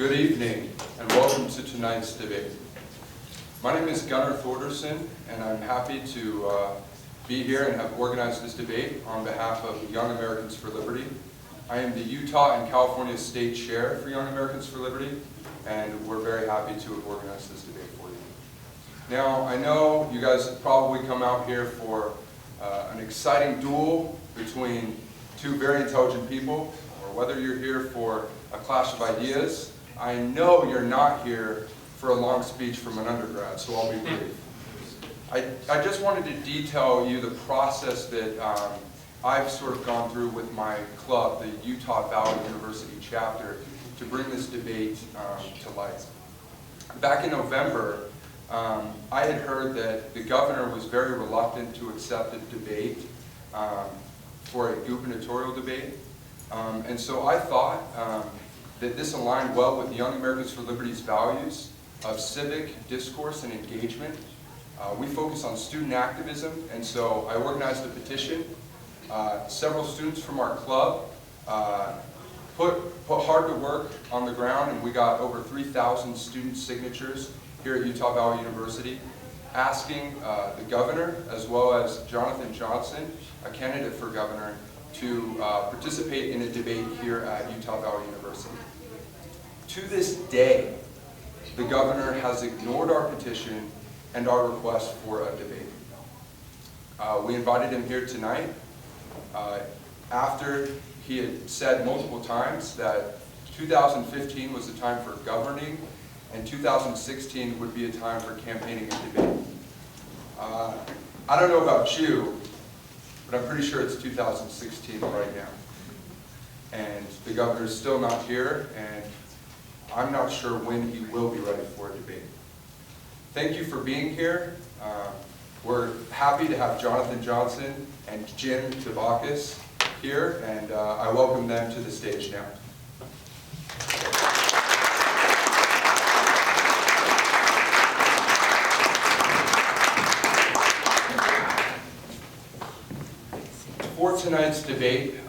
Good evening, and welcome to tonight's debate. My name is Gunnar Thorderson, and I'm happy to be here and have organized this debate on behalf of Young Americans for Liberty. I am the Utah and California State Chair for Young Americans for Liberty, and we're very happy to have organized this debate for you. Now, I know you guys have probably come out here for an exciting duel between two very intelligent people, or whether you're here for a clash of ideas. I know you're not here for a long speech from an undergrad, so I'll be brief. I just wanted to detail you the process that I've sort of gone through with my club, the Utah Valley University chapter, to bring this debate to light. Back in November, I had heard that the governor was very reluctant to accept a debate for a gubernatorial debate. And so I thought that this aligned well with Young Americans for Liberty's values of civic discourse and engagement. We focus on student activism, and so I organized a petition. Several students from our club put hard to work on the ground, and we got over 3,000 student signatures here at Utah Valley University, asking the governor, as well as Jonathan Johnson, a candidate for governor, to participate in a debate here at Utah Valley University. To this day, the governor has ignored our petition and our request for a debate. We invited him here tonight after he had said multiple times that 2015 was the time for governing and 2016 would be a time for campaigning and debate. I don't know about you, but I'm pretty sure it's 2016 right now. And the governor's still not here, and I'm not sure when he will be ready for a debate. Thank you for being here. We're happy to have Jonathan Johnson and Jim Dabakis here, and I welcome them to the stage now. For tonight's debate,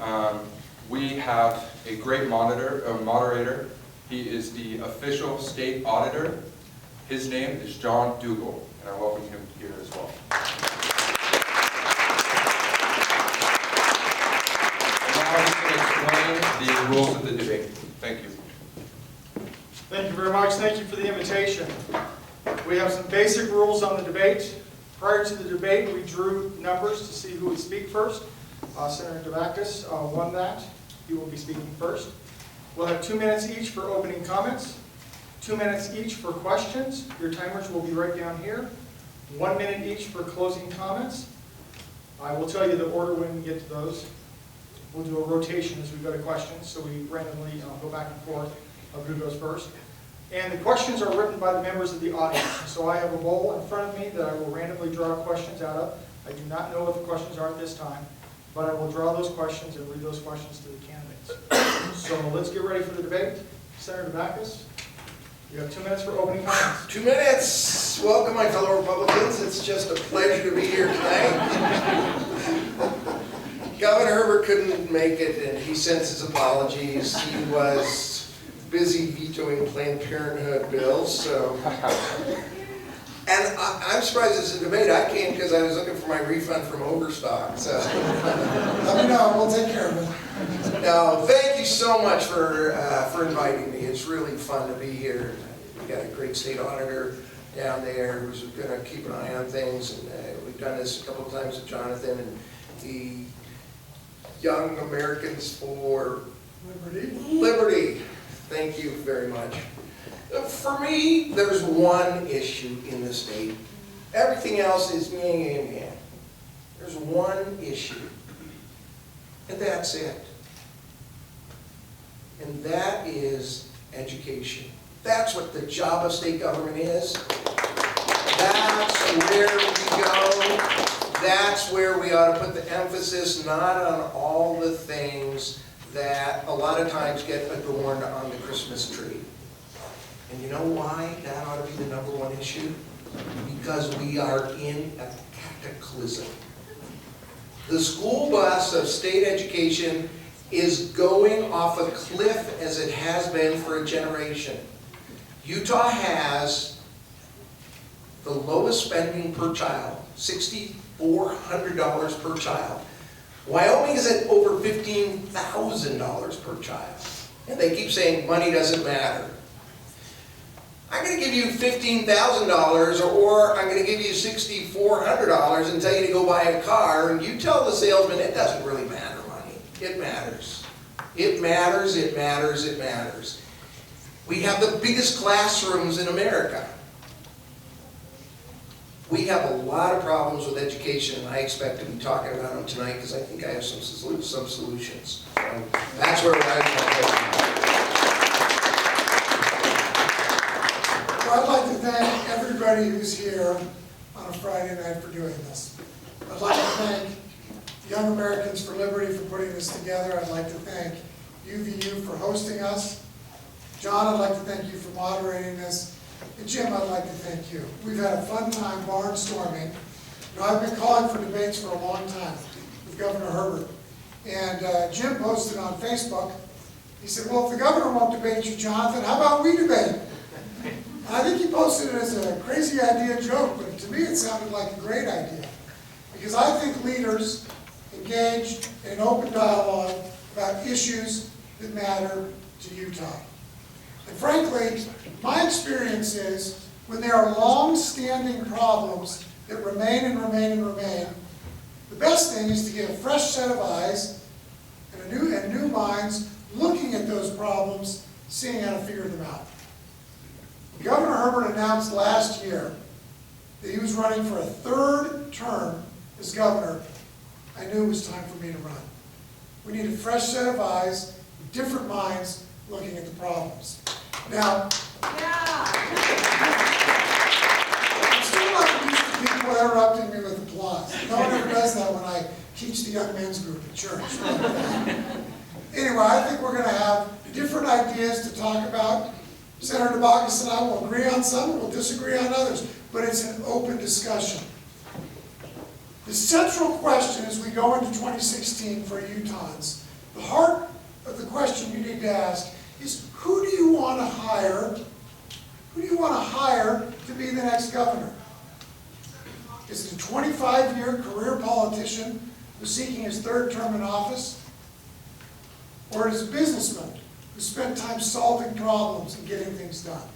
we have a great moderator. He is the official state auditor. His name is John Dougal, and I welcome him here as well. And now he's going to explain the rules of the debate. Thank you. Thank you very much. Thank you for the invitation. We have some basic rules on the debate. Prior to the debate, we drew numbers to see who would speak first. Senator Dabakis won that. He will be speaking first. We'll have 2 minutes each for opening comments, 2 minutes each for questions. Your timers will be right down here. 1 minute each for closing comments. I will tell you the order when we get to those. We'll do a rotation as we go to questions, so we randomly go back and forth of who goes first. And the questions are written by the members of the audience. So I have a bowl in front of me that I will randomly draw questions out of. I do not know what the questions are at this time, but I will draw those questions and read those questions to the candidates. So let's get ready for the debate. Senator Dabakis, you have 2 minutes for opening comments. 2 minutes. Welcome, my fellow Republicans. It's just a pleasure to be here tonight. Governor Herbert couldn't make it, and he sends his apologies. He was busy vetoing Planned Parenthood bills, so. And I'm surprised it's a debate. I came because I was looking for my refund from Overstock. So. Let me know. We'll take care of it. No, thank you so much for inviting me. It's really fun to be here. We got a great state auditor down there who's going to keep an eye on things. And we've done this a couple of times with Jonathan and the Young Americans for Liberty. Thank you very much. For me, there's one issue in the state. Everything else is meh. There's one issue, and that's it. And that is education. That's what the job of state government is. That's where we go. That's where we ought to put the emphasis, not on all the things that a lot of times get adorned on the Christmas tree. And you know why that ought to be the #1 issue? Because we are in a cataclysm. The school bus of state education is going off a cliff as it has been for a generation. Utah has the lowest spending per child, $6,400 per child. Wyoming is at over $15,000 per child. And they keep saying money doesn't matter. I'm going to give you $15,000 or I'm going to give you $6,400 and tell you to go buy a car, and you tell the salesman it doesn't really matter money. It matters. It matters, it matters, it matters. We have the biggest classrooms in America. We have a lot of problems with education, and I expect to be talking about them tonight because I think I have some solutions. So that's where I Well, I'd like to thank everybody who's here on a Friday night for doing this. I'd like to thank Young Americans for Liberty for putting this together. I'd like to thank UVU for hosting us. John, I'd like to thank you for moderating this. And Jim, I'd like to thank you. We've had a fun time barnstorming. You know, I've been calling for debates for a long time with Governor Herbert. And Jim posted on Facebook, he said, well, if the governor won't debate you, Jonathan, how about we debate? And I think he posted it as a crazy idea joke, but to me it sounded like a great idea. Because I think leaders engaged in an open dialogue about issues that matter to Utah. And frankly, my experience is when there are long-standing problems that remain and remain and remain, the best thing is to get a fresh set of eyes and new minds looking at those problems, seeing how to figure them out. Governor Herbert announced last year that he was running for a third term as governor. I knew it was time for me to run. We need a fresh set of eyes, different minds looking at the problems. Now, I'm still not used to people interrupting me with applause. No one ever does that when I teach the young men's group at church. Anyway, I think we're going to have different ideas to talk about. Senator Dabakis and I will agree on some, and we'll disagree on others, but it's an open discussion. The central question as we go into 2016 for Utahns, the heart of the question you need to ask is, who do you want to hire? Who do you want to hire to be the next governor? Is it a 25-year career politician who's seeking his third term in office? Or is it a businessman who spent time solving problems and getting things done?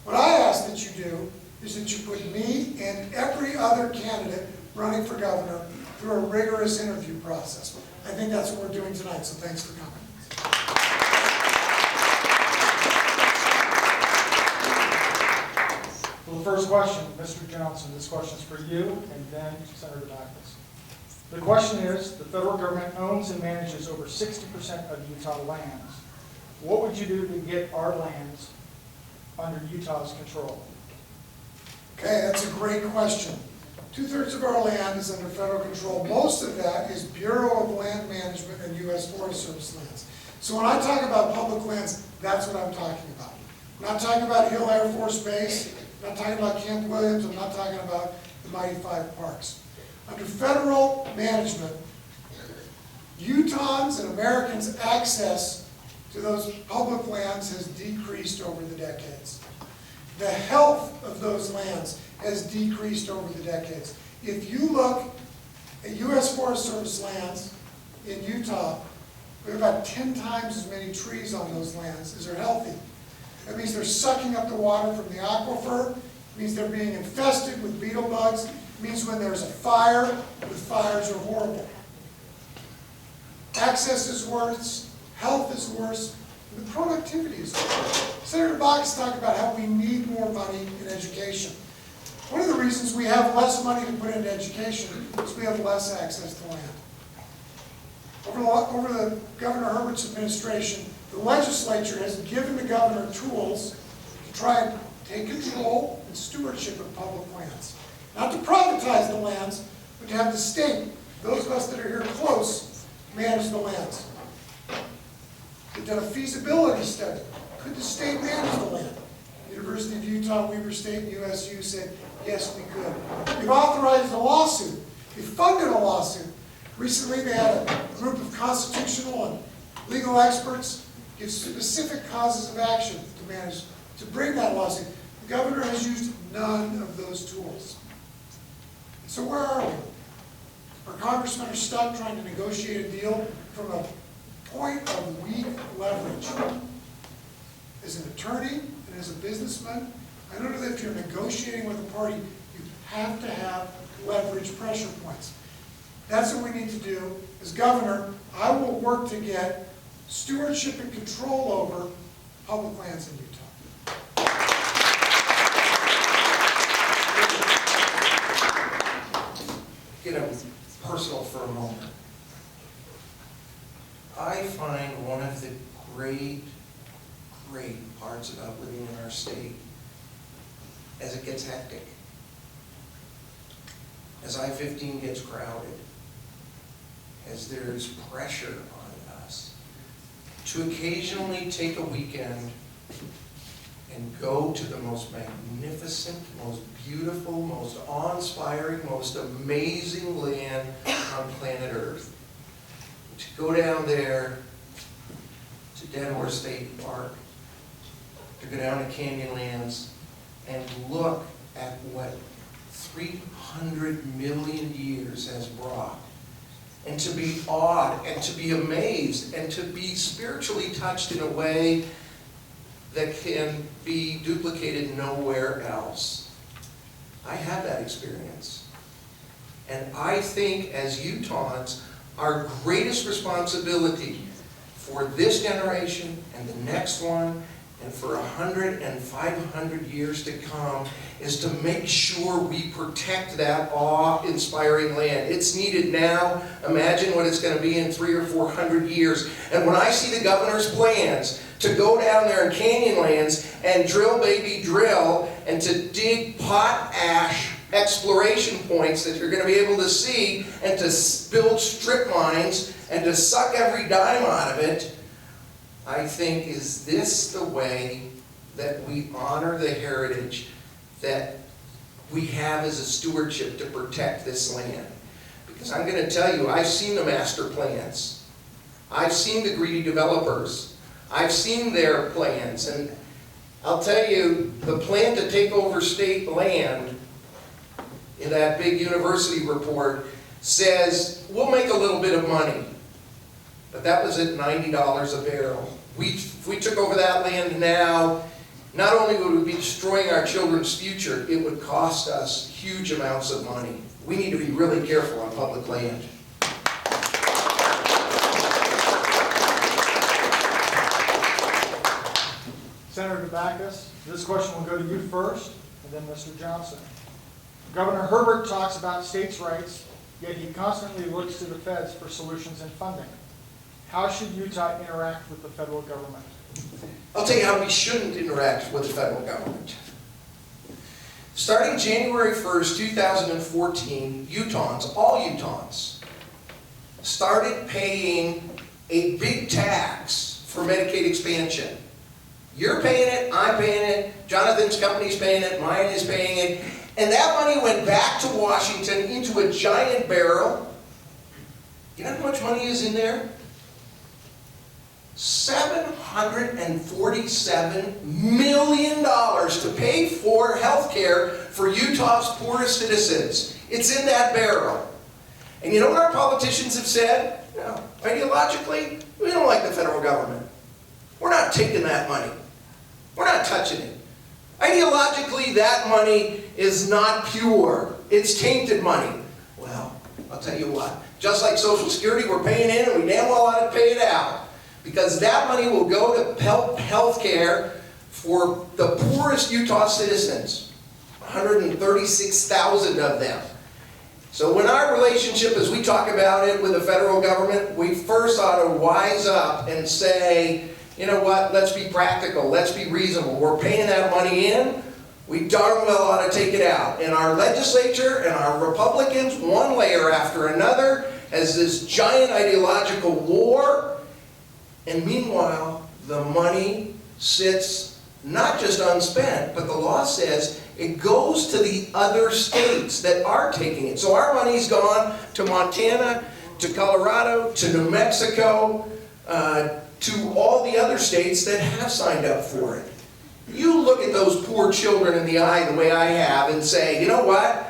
What I ask that you do is that you put me and every other candidate running for governor through a rigorous interview process. I think that's what we're doing tonight, so thanks for coming. Well, the first question, Mr. Johnson, this question's for you, and then Senator Dabakis. The question is, the federal government owns and manages over 60% of Utah lands. What would you do to get our lands under Utah's control? Okay, that's a great question. 2/3 of our land is under federal control. Most of that is Bureau of Land Management and U.S. Forest Service lands. So when I talk about public lands, that's what I'm talking about. I'm not talking about Hill Air Force Base. I'm not talking about Camp Williams. I'm not talking about the Mighty Five Parks. Under federal management, Utahns and Americans' access to those public lands has decreased over the decades. The health of those lands has decreased over the decades. If you look at U.S. Forest Service lands in Utah, we have about 10 times as many trees on those lands as are healthy. That means they're sucking up the water from the aquifer. It means they're being infested with beetle bugs. It means when there's a fire, the fires are horrible. Access is worse, health is worse, and the productivity is worse. Senator Dabakis talked about how we need more money in education. One of the reasons we have less money to put into education is we have less access to land. Over the Governor Herbert's administration, the legislature has given the governor tools to try and take control and stewardship of public lands. Not to privatize the lands, but to have the state, those of us that are here close, manage the lands. They've done a feasibility study. Could the state manage the land? University of Utah, Weber State, and USU said, yes, we could. We've authorized a lawsuit. We funded a lawsuit Recently, they had a group of constitutional and legal experts give specific causes of action to bring that lawsuit. The governor has used none of those tools. So where are we? Our congressmen are stuck trying to negotiate a deal from a point of weak leverage. As an attorney and as a businessman, I know that if you're negotiating with a party, you have to have leverage pressure points. That's what we need to do. As governor, I will work to get stewardship and control over public lands in Utah. Get personal for a moment. I find one of the great parts about living in our state as it gets hectic, as I-15 gets crowded, as there's pressure on us, to occasionally take a weekend and go to the most magnificent, most beautiful, most awe-inspiring, most amazing land on planet Earth. To go down there to Dead Horse State Park, to go down to Canyonlands and look at what 300 million years has brought, and to be awed and to be amazed and to be spiritually touched in a way that can be duplicated nowhere else. I had that experience. And I think as Utahns, our greatest responsibility for this generation and the next one and for 100 and 500 years to come is to make sure we protect that awe-inspiring land. It's needed now. Imagine what it's going to be in 300 or 400 years. And when I see the governor's plans to go down there in Canyonlands and drill, baby, drill, and to dig potash exploration points that you're going to be able to see, and to build strip mines and to suck every dime out of it, I think, is this the way that we honor the heritage that we have as a stewardship to protect this land? Because I'm going to tell you, I've seen the master plans. I've seen the greedy developers. I've seen their plans. And I'll tell you, the plan to take over state land in that big university report says, we'll make a little bit of money. But that was at $90 a barrel. If we took over that land now, not only would we be destroying our children's future, it would cost us huge amounts of money. We need to be really careful on public land. Senator Dabakis, this question will go to you first, and then Mr. Johnson. Governor Herbert talks about states' rights, yet he constantly looks to the feds for solutions and funding. How should Utah interact with the federal government? I'll tell you how we shouldn't interact with the federal government. Starting January 1st, 2014, Utahns, all Utahns, started paying a big tax for Medicaid expansion. You're paying it, I'm paying it, Jonathan's company's paying it, mine is paying it, and that money went back to Washington into a giant barrel. You know how much money is in there? $747 million to pay for health care for Utah's poorest citizens. It's in that barrel. And you know what our politicians have said? You know, ideologically, we don't like the federal government. We're not taking that money. We're not touching it. Ideologically, that money is not pure. It's tainted money. Well, I'll tell you what. Just like Social Security, we're paying in and we damn well ought to pay it out. Because that money will go to help health care for the poorest Utah citizens, 136,000 of them. So when our relationship, as we talk about it with the federal government, we first ought to wise up and say, you know what, let's be practical, let's be reasonable. We're paying that money in, we darn well ought to take it out. And our legislature and our Republicans, one layer after another, has this giant ideological war. And meanwhile, the money sits not just unspent, but the law says it goes to the other states that are taking it. So our money's gone to Montana, to Colorado, to New Mexico, to all the other states that have signed up for it. You look at those poor children in the eye the way I have and say, you know what?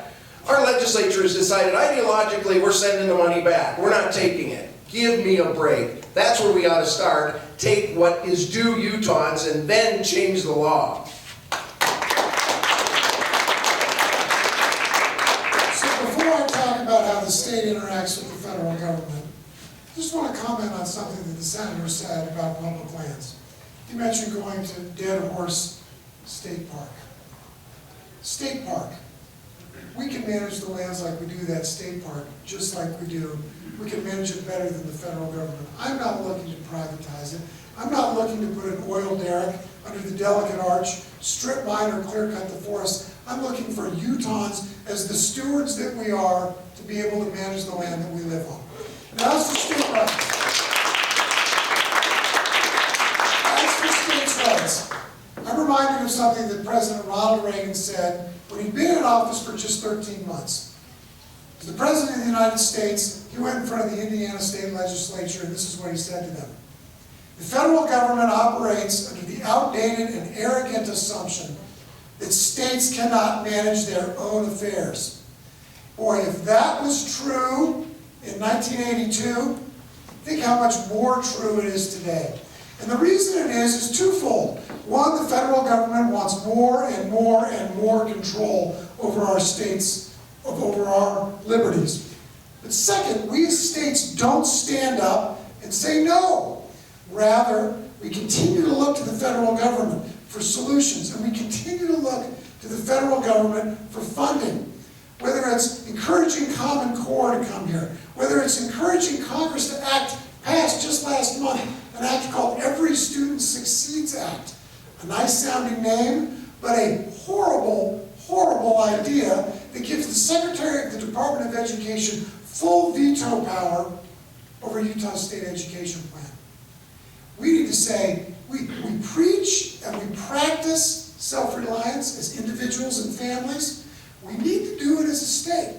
Our legislature has decided ideologically we're sending the money back. We're not taking it. Give me a break. That's where we ought to start. Take what is due Utahns and then change the law. So before I talk about how the state interacts with the federal government, I just want to comment on something that the senator said about public lands. He mentioned going to Dead Horse State Park. State Park. We can manage the lands like we do that state park, just like we do. We can manage it better than the federal government. I'm not looking to privatize it. I'm not looking to put an oil derrick under the Delicate Arch, strip mine or clear cut the forest. I'm looking for Utahns as the stewards that we are to be able to manage the land that we live on. Now as for state rights. As for states' rights, I'm reminded of something that President Ronald Reagan said when he'd been in office for just 13 months. As the President of the United States, he went in front of the Indiana State Legislature, and this is what he said to them. The federal government operates under the outdated and arrogant assumption that states cannot manage their own affairs. Boy, if that was true in 1982, think how much more true it is today. And the reason it is twofold. One, the federal government wants more and more and more control over our states, over our liberties. But second, we as states don't stand up and say no. Rather, we continue to look to the federal government for solutions, and we continue to look to the federal government for funding. Whether it's encouraging Common Core to come here, whether it's encouraging Congress to pass just last month an act called Every Student Succeeds Act. A nice sounding name, but a horrible, horrible idea that gives the Secretary of the Department of Education full veto power over Utah's state education plan. We need to say, we preach and we practice self-reliance as individuals and families. We need to do it as a state.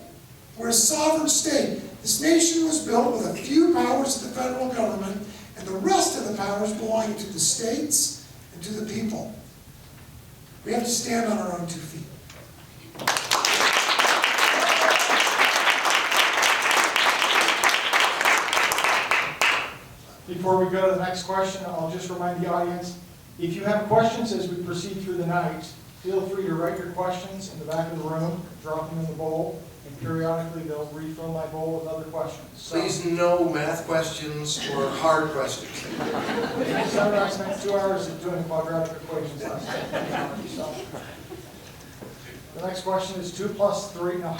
We're a sovereign state. This nation was built with a few powers of the federal government and the rest of the powers belonging to the states and to the people. We have to stand on our own 2 feet. Before we go to the next question, I'll just remind the audience, if you have questions as we proceed through the night, feel free to write your questions in the back of the room, drop them in the bowl, and periodically they'll refill my bowl with other questions. So, Please no math questions or hard questions. Senator, I spent 2 hours doing quadratic equations last night. So, the next question is 2 + 3. No.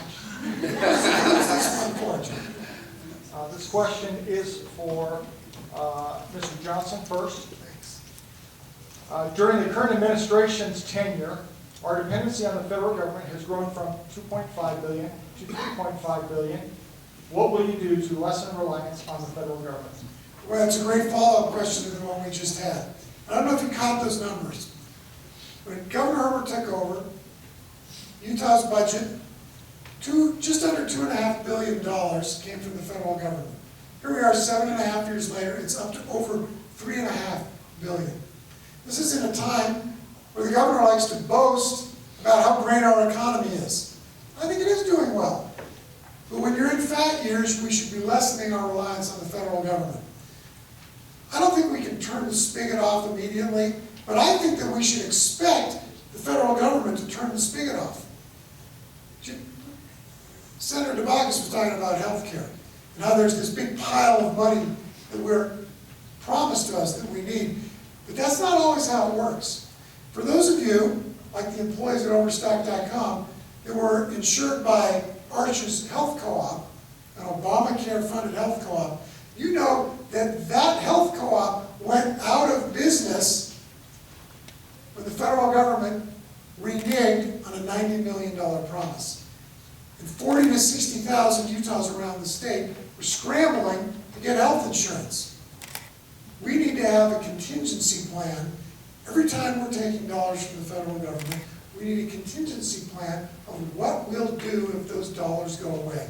This question is for Mr. Johnson first. During the current administration's tenure, our dependency on the federal government has grown from $2.5 billion to $3.5 billion. What will you do to lessen reliance on the federal government? Well, it's a great follow-up question to the one we just had. I don't know if you caught those numbers. When Governor Herbert took over, Utah's budget, just under $2.5 billion came from the federal government. Here we are 7.5 years later, it's up to over $3.5 billion. This is in a time where the governor likes to boast about how great our economy is. I think it is doing well. But when you're in fat years, we should be lessening our reliance on the federal government. I don't think we can turn the spigot off immediately, but I think that we should expect the federal government to turn the spigot off. Senator Dabakis was talking about health care and how there's this big pile of money that we're promised to us that we need. But that's not always how it works. For those of you, like the employees at Overstock.com, that were insured by Arch's Health Co-op, an Obamacare-funded health co-op, you know that that health co-op went out of business when the federal government reneged on a $90 million promise. And 40,000 to 60,000 Utahs around the state were scrambling to get health insurance. We need to have a contingency plan. Every time we're taking dollars from the federal government, we need a contingency plan of what we'll do if those dollars go away.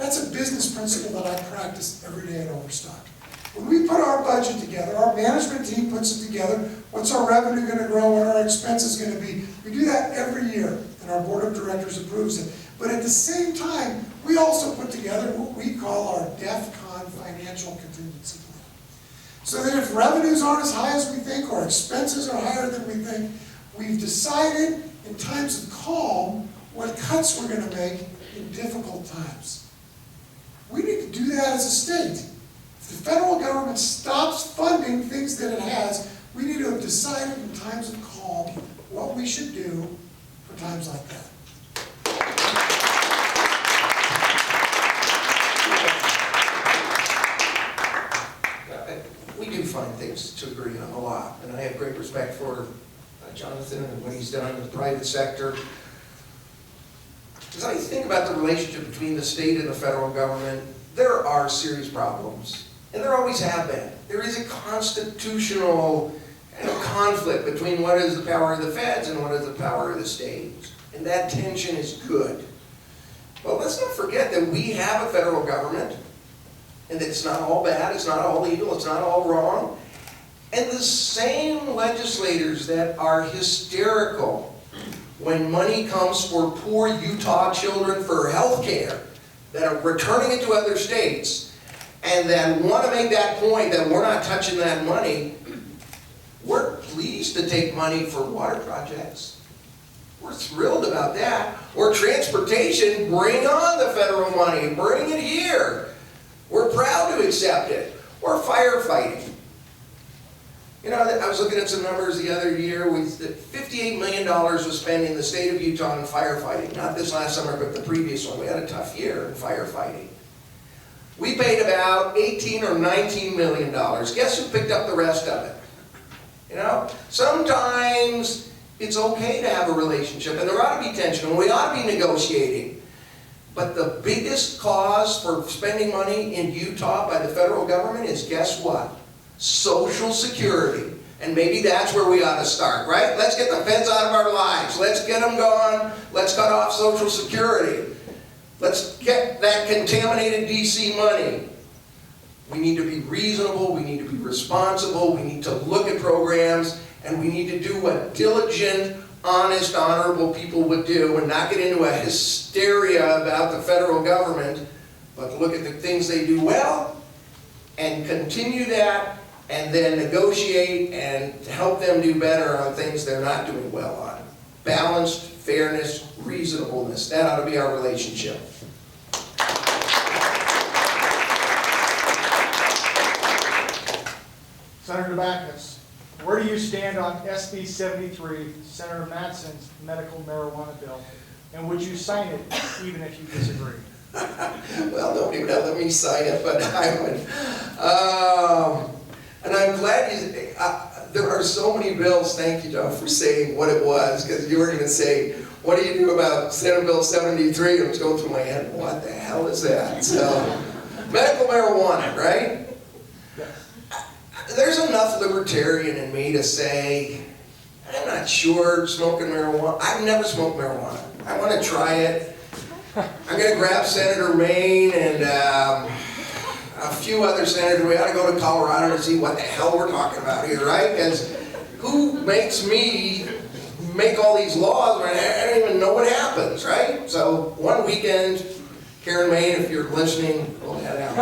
That's a business principle that I practice every day at Overstock. When we put our budget together, our management team puts it together, what's our revenue gonna grow, what are our expenses gonna be? We do that every year, and our board of directors approves it. But at the same time, we also put together what we call our DEFCON financial contingency plan. So that if revenues aren't as high as we think, or expenses are higher than we think, we've decided in times of calm what cuts we're gonna make in difficult times. We need to do that as a state. If the federal government stops funding things that it has, we need to have decided in times of calm what we should do for times like that. We do find things to agree on a lot, and I have great respect for Jonathan and what he's done in the private sector. As I think about the relationship between the state and the federal government, there are serious problems, and there always have been. There is a constitutional conflict between what is the power of the feds and what is the power of the states, and that tension is good. But let's not forget that we have a federal government, and that it's not all bad, it's not all evil, it's not all wrong. And the same legislators that are hysterical when money comes for poor Utah children for health care, that are returning it to other states, and that want to make that point that we're not touching that money, we're pleased to take money for water projects. We're thrilled about that. Or transportation, bring on the federal money, bring it here. We're proud to accept it. Or firefighting. You know, I was looking at some numbers the other year. $58 million was spent in the state of Utah on firefighting. Not this last summer, but the previous one. We had a tough year in firefighting. We paid about $18 or $19 million. Guess who picked up the rest of it? You know, sometimes it's okay to have a relationship, and there ought to be tension, and we ought to be negotiating. But the biggest cause for spending money in Utah by the federal government is, guess what? Social Security. And maybe that's where we ought to start, right? Let's get the feds out of our lives. Let's get them gone. Let's cut off Social Security. Let's get that contaminated DC money. We need to be reasonable. We need to be responsible. We need to look at programs. And we need to do what diligent, honest, honorable people would do and not get into a hysteria about the federal government, but look at the things they do well and continue that, and then negotiate and help them do better on things they're not doing well on. Balanced, fairness, reasonableness. That ought to be our relationship. Senator Dabakis, where do you stand on SB 73, Senator Mattson's medical marijuana bill? And would you sign it even if you disagree? Well, nobody would let me sign it, but I would. And I'm glad there are so many bills, thank you, Joe, for saying what it was, because you were going to say, what do you do about Senate Bill 73? And it was going through my head, what the hell is that? So, medical marijuana, right? There's enough libertarian in me to say, I'm not sure smoking marijuana. I've never smoked marijuana. I want to try it. I'm going to grab Senator Maine and a few other senators. We ought to go to Colorado to see what the hell we're talking about here, right? Because who makes me make all these laws when I don't even know what happens, right? So one weekend, Karen Maine, if you're listening, we'll head out.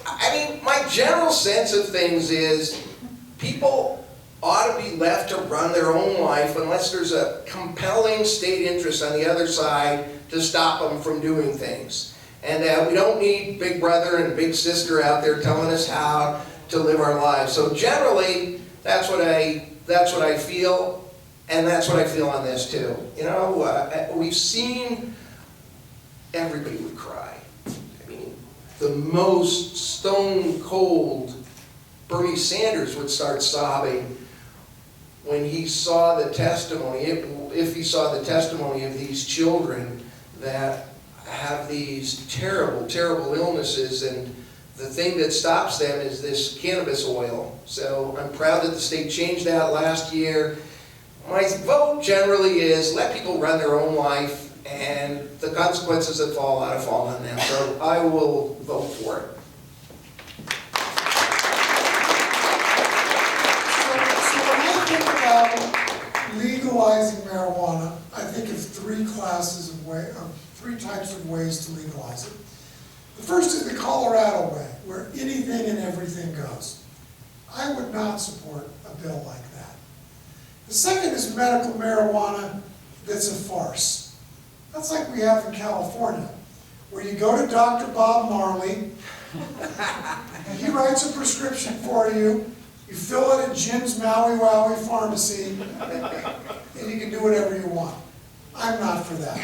I mean, my general sense of things is people ought to be left to run their own life unless there's a compelling state interest on the other side to stop them from doing things. And we don't need big brother and big sister out there telling us how to live our lives. So generally, that's what I feel, and that's what I feel on this too. You know, we've seen everybody would cry. I mean, the most stone cold Bernie Sanders would start sobbing when he saw the testimony, if he saw the testimony of these children that have these terrible, terrible illnesses, and the thing that stops them is this cannabis oil. So I'm proud that the state changed that last year. My vote generally is let people run their own life. and the consequences that fall out of fall on them. So I will vote for it. So when I think about legalizing marijuana, I think of three types of ways to legalize it. The first is the Colorado way, where anything and everything goes. I would not support a bill like that. The second is medical marijuana that's a farce. That's like we have in California, where you go to Dr. Bob Marley, he writes a prescription for you, you fill it at Jim's Maui Wowie Pharmacy, and you can do whatever you want. I'm not for that.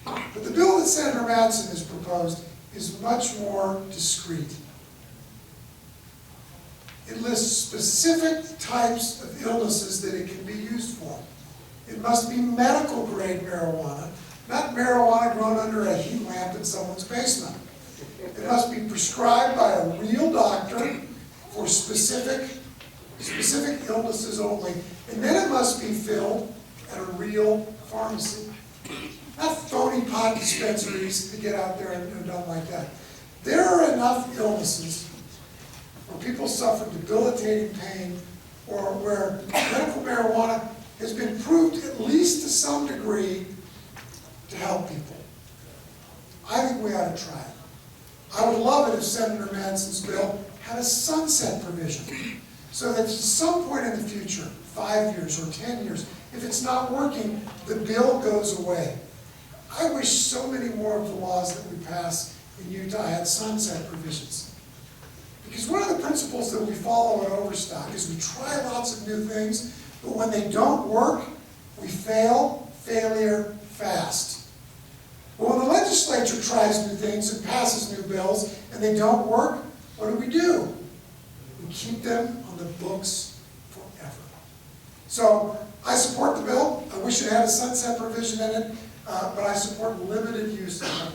But the bill that Senator Mattson has proposed is much more discreet. It lists specific types of illnesses that it can be used for. It must be medical grade marijuana, not marijuana grown under a heat lamp in someone's basement. It must be prescribed by a real doctor for specific illnesses only, and then it must be filled at a real pharmacy. Not phony pot dispensaries that get out there and are done like that. There are enough illnesses where people suffer debilitating pain, or where medical marijuana has been proved, at least to some degree, to help people. I think we ought to try it. I would love it if Senator Manson's bill had a sunset provision, so that at some point in the future, 5 years or 10 years, if it's not working, the bill goes away. I wish so many more of the laws that we pass in Utah had sunset provisions. Because one of the principles that we follow at Overstock is we try lots of new things, but when they don't work, we failure fast. But when the legislature tries new things and passes new bills and they don't work, what do? We keep them on the books forever. So I support the bill. I wish it had a sunset provision in it, but I support limited use of marijuana.